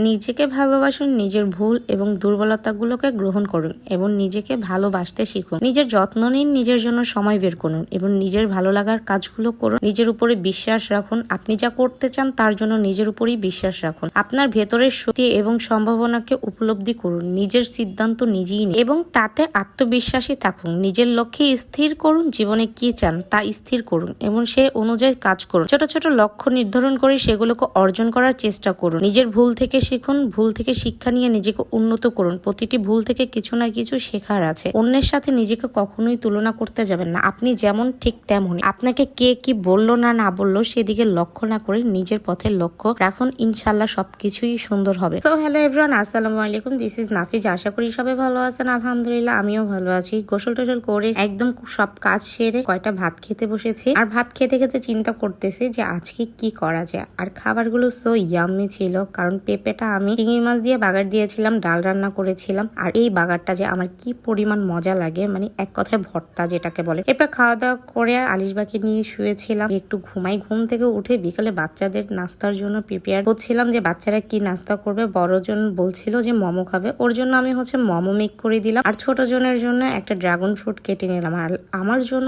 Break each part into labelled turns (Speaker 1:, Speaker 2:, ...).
Speaker 1: নিজেকে ভালোবাসুন, নিজের ভুল এবং দুর্বলতাগুলোকে গ্রহণ করুন এবং নিজেকে ভালোবাসতে শিখুন। নিজের যত্ন নিন, নিজের জন্য সময় বের করুন এবং নিজের ভালো লাগার কাজগুলো করুন। নিজের উপরে বিশ্বাস রাখুন। আপনি যা করতে চান তার জন্য নিজের উপরেই বিশ্বাস রাখুন। আপনার ভেতরের শক্তি এবং সম্ভাবনাকে উপলব্ধি করুন। নিজের সিদ্ধান্ত নিজেই নিন এবং তাতে আত্মবিশ্বাসী থাকুন। নিজের লক্ষ্যে স্থির করুন। জীবনে কি চান তা স্থির করুন এবং সে অনুযায়ী কাজ করুন। ছোট ছোট লক্ষ্য নির্ধারণ করে সেগুলোকে অর্জন করার চেষ্টা করুন। নিজের ভুল থেকে শিখুন। ভুল থেকে শিক্ষা নিয়ে নিজেকে উন্নত করুন। প্রতিটি ভুল থেকে কিছু না কিছু শেখার আছে। অন্যের সাথে নিজেকে কখনোই তুলনা করতে যাবেন না। আপনি যেমন ঠিক তেমনই। আপনাকে কে কি বললো না বললো সেদিকে লক্ষ্য না করে নিজের পথের লক্ষ্য রাখুন। ইনশাল্লাহ সবকিছুই সুন্দর হবে। তো হ্যালো এভরিওয়ান, আসসালামু আলাইকুম। This is Nafiz. আশা করি সবাই ভালো আছেন। আলহামদুলিল্লাহ আমিও ভালো আছি। গোসল টোসল করে একদম সব কাজ সেরে কয়টা ভাত খেতে বসেছি। আর ভাত খেতে খেতে চিন্তা করতেছি যে আজকে কি করা যায়। আর খাবারগুলো সো ইয়াম্মি ছিল, কারণ পেঁপেটা আমি চিংড়ি মাছ দিয়ে বাগার দিয়েছিলাম, ডাল রান্না করেছিলাম। আর এই বাগারটা যে আমার কি পরিমাণ মজা লাগে, মানে এক কথায় ভর্তা যেটাকে বলে। এরপর খাওয়া দাওয়া করে আলিশবাকে নিয়ে শুয়েছিলাম, একটু ঘুমাই। ঘুম থেকে উঠে বিকালে বাচ্চাদের নাস্তার জন্য প্রিপেয়ার করছিলাম যে বাচ্চারা কি নাস্তা করবে। বড়জন বলছিল যে মোমো খাবে, ওর জন্য আমি মোমো মেক করে দিলাম। আর ছোট জনের জন্য একটা ড্রাগন ফ্রুট কেটে নিলাম। আর আমার জন্য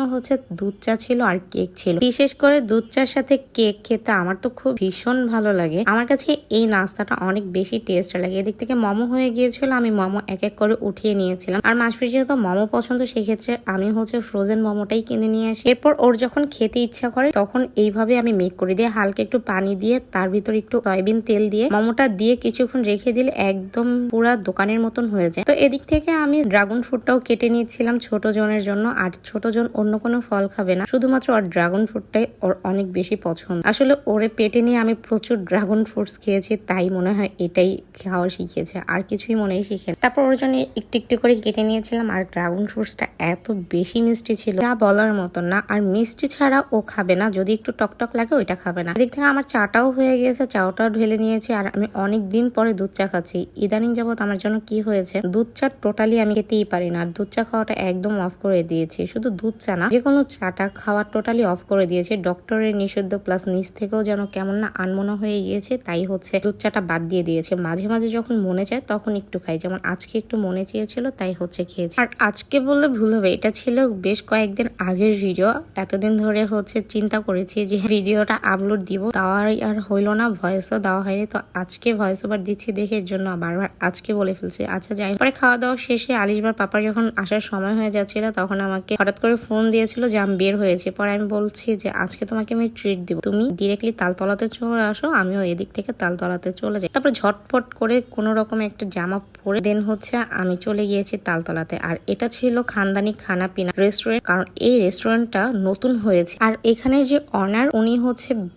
Speaker 1: দুধ চা ছিল আর কেক ছিল। বিশেষ করে দুধ চার সাথে কেক খেতে আমার তো খুব ভীষণ ভালো লাগে। আমার কাছে এই নাস্তাটা অনেক বেশি টেস্ট লাগে। এদিক থেকে মোমো হয়ে গিয়েছিল, আমি মোমো এক এক করে উঠিয়ে নিয়েছিলাম। আর মাসফি যেহেতু মোমো পছন্দ, সেক্ষেত্রে আমি ফ্রোজেন মোমোটাই কিনে নিয়ে আসি। এরপর ওর যখন খেতে ইচ্ছা করে তখন এইভাবে আমি মেক করে দিয়ে হালকা একটু পানি দিয়ে তার ভিতর একটু সয়াবিন তেল দিয়ে মোমোটা দিয়ে কিছুক্ষণ রেখে দিলে একদম পুরা দোকানের মতন হয়ে যায়। তো এদিক থেকে আমি ড্রাগন ফ্রুটটাও কেটে নিচ্ছিলাম ছোট জনের জন্য। আর ছোট জন অন্য কোনো ফল খাবে না, শুধুমাত্র ওর ড্রাগন ফ্রুটটাই ওর অনেক বেশি পছন্দ। আসলে ওরে পেটে নিয়ে আমি প্রচুর ড্রাগন ফ্রুটস খেয়েছি, তাই মনে হয় এটাই খাওয়া শিখেছে, আর কিছুই মনে হয় শিখে। তারপর ওর জন্য একটু একটু করে কেটে নিয়েছিলাম। আর ড্রাগন ফ্রুটসটা এত বেশি মিষ্টি ছিল যা বলার মতন না। আর মিষ্টি ছাড়া ও খাবে না, যদি একটু টকটক লাগে ওইটা খাবে না। এদিক থেকে আমার চাটাও হয়ে গেছে, চাটাও ঢেলে নিয়েছি। আর আমি অনেক দিন পরে দুধ চা খাচ্ছি। ইদানিং যাবত আমার জন্য কি হয়েছে, দুধ চা টোটালি আমি খেতেই পারি না। আর দুধ চা খাওয়াটা একদম অফ করে দিয়েছি। শুধু দুধ চা না, যে কোনো চাটা খাওয়া টোটালি অফ করে দিয়েছে। ডক্টরের নিষিদ্ধ প্লাস নিচ থেকেও যেন কেমন না আনমনা হয়ে গিয়েছে, তাই দুধ চাটা বাদ দিয়ে দিয়েছে। মাঝে মাঝে যখন মনে চায় তখন একটু খাই, যেমন আজকে একটু মনে চেয়েছিল তাই খেয়েছি। আর আজকে বললে ভুল হবে, এটা ছিল বেশ কয়েকদিন আগের ভিডিও। এতদিন ধরে চিন্তা করেছি যে ভিডিওটা আপলোড দিব, দেওয়ার আর হইলো না, ভয়েসও দেওয়া হয়নি। তো আজকে ভয়েস ওভার দিচ্ছি দেখে এর জন্য বারবার আজকে বলে ফেলছি। আচ্ছা যাই, পরে খাওয়া দাওয়া শেষে আলিশবার পাপার যখন আসার সময় হয়ে যাচ্ছিল তখন আমাকে হঠাৎ করে ফোন দিয়েছিল যে আমি বের হয়েছি। পরে আমি বলছি যে আজকে তোমাকে আমি ট্রিট দিব, তুমি ডিরেক্টলি তালতলাতে চলে আসো, আমিও এদিক থেকে তালতলাতে চলে যাই। তারপর ঝটপট করে কোনো রকম একটা জামা পরে দেন আমি চলে গিয়েছি তালতলাতে। আর এটা ছিল খানদানি খানা পিনা রেস্টুরেন্ট, কারণ এই রেস্টুরেন্টটা নতুন হয়েছে। আর এখানে যে অনার উনি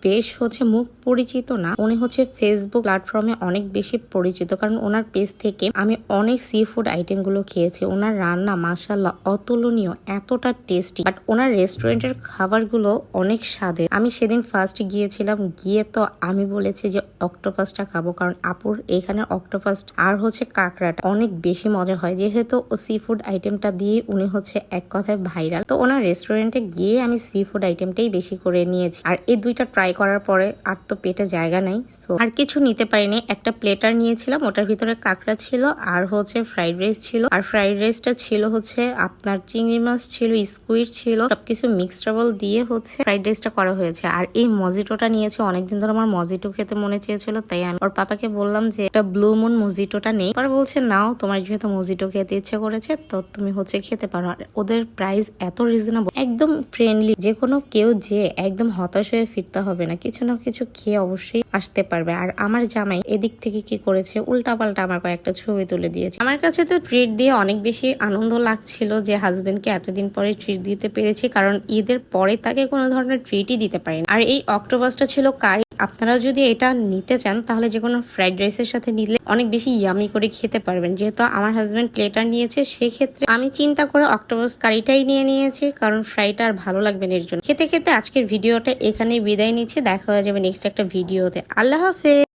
Speaker 1: বেশ মুখ পরিচিত না, উনি ফেসবুক প্ল্যাটফর্মে অনেক বেশি পরিচিত, কারণ ওনার পেজ থেকে আমি অনেক সি ফুড আইটেম গুলো খেয়েছি। ওনার রান্না মাশাআল্লাহ অতুলনীয়, এতটা টেস্টি। বাট ওনার রেস্টুরেন্টের খাবারগুলো অনেক স্বাদের। আমি সেদিন ফার্স্ট গিয়েছিলাম, গিয়ে তো আমি বলেছি যে অক্টোপাসটা খাবো, কারণ আপুর এখানে অক্টোপাস আর কাঁকড়াটা অনেক বেশি মজা হয়, যেহেতু ও সি ফুড আইটেমটা দিয়ে উনি এক কথায় ভাইরাল। তো ওনার রেস্টুরেন্টে গিয়ে আমি সি ফুড আইটেমটাই বেশি করে নিয়েছি। আর এই দুইটা ট্রাই করার পরে আর তো পেটে জায়গা নাই, সো আর কিছু নিতে পারিনি। একটা প্লেটার নিয়েছিলাম, ওটার ভিতরে কাঁকড়া ছিল আর ফ্রাইড রাইস ছিল। আর ফ্রাইড রাইসটা ছিল আপনার চিংড়ি মাছ ছিল, স্কুইড ছিল, সবকিছু মিক্সডাবল দিয়ে ফ্রাইড রাইসটা করা হয়েছে। আর এই মজিটোটা নিয়েছে, অনেকদিন ধরে আমার মজিটো খেতে মনে চেয়েছিল, তাই আমি ওর পাপাকে বললাম যে একটা ব্লু মুন মজিটোটা নেই। পরে বলছে নাও, তোমার যেহেতু মজিটো খেতে ইচ্ছে করেছে তো তুমি খেতে পারো। আর ওদের প্রাইস এত রিজনেবল, একদম ফ্রেন্ডলি, যে কোনো কেউ যে একদম হতাশ হয়ে ফিরতে হবে না, কিছু না কিছু খেয়ে অবশ্যই আসতে পারবে। আর আমার জামাই এদিক থেকে কি করেছে, উল্টা পাল্টা আমার কয়েকটা ছবি তুলে দিয়েছে। আমার কাছে তো ট্রিট দিয়ে অনেক বেশি আনন্দ লাগছিল যে হাজবেন্ডকে এতদিন পরে ট্রিট দিতে পেরেছি, কারণ ঈদের পরে তাকে কোনো ধরনের ট্রিটই দিতে পারিনি। আর এই অক্টোপাসটা ছিল কারি। আপনারা যদি এটা নিতে চান তাহলে যে কোনো ফ্রাইড রাইসের সাথে নিলে অনেক বেশি ইয়ামি করে খেতে পারবেন। যেহেতু আমার হাজবেন্ড প্লেটার নিয়েছে, সেক্ষেত্রে আমি চিন্তা করে অক্টোপাস কারিটাই নিয়েছি, কারণ ফ্রাইটা আর ভালো লাগবে না এর জন্য। খেতে খেতে আজকের ভিডিওটা এখানে বিদায় নিচ্ছে, দেখা হয়ে যাবে নেক্সট একটা ভিডিওতে। আল্লাহ হাফেজ।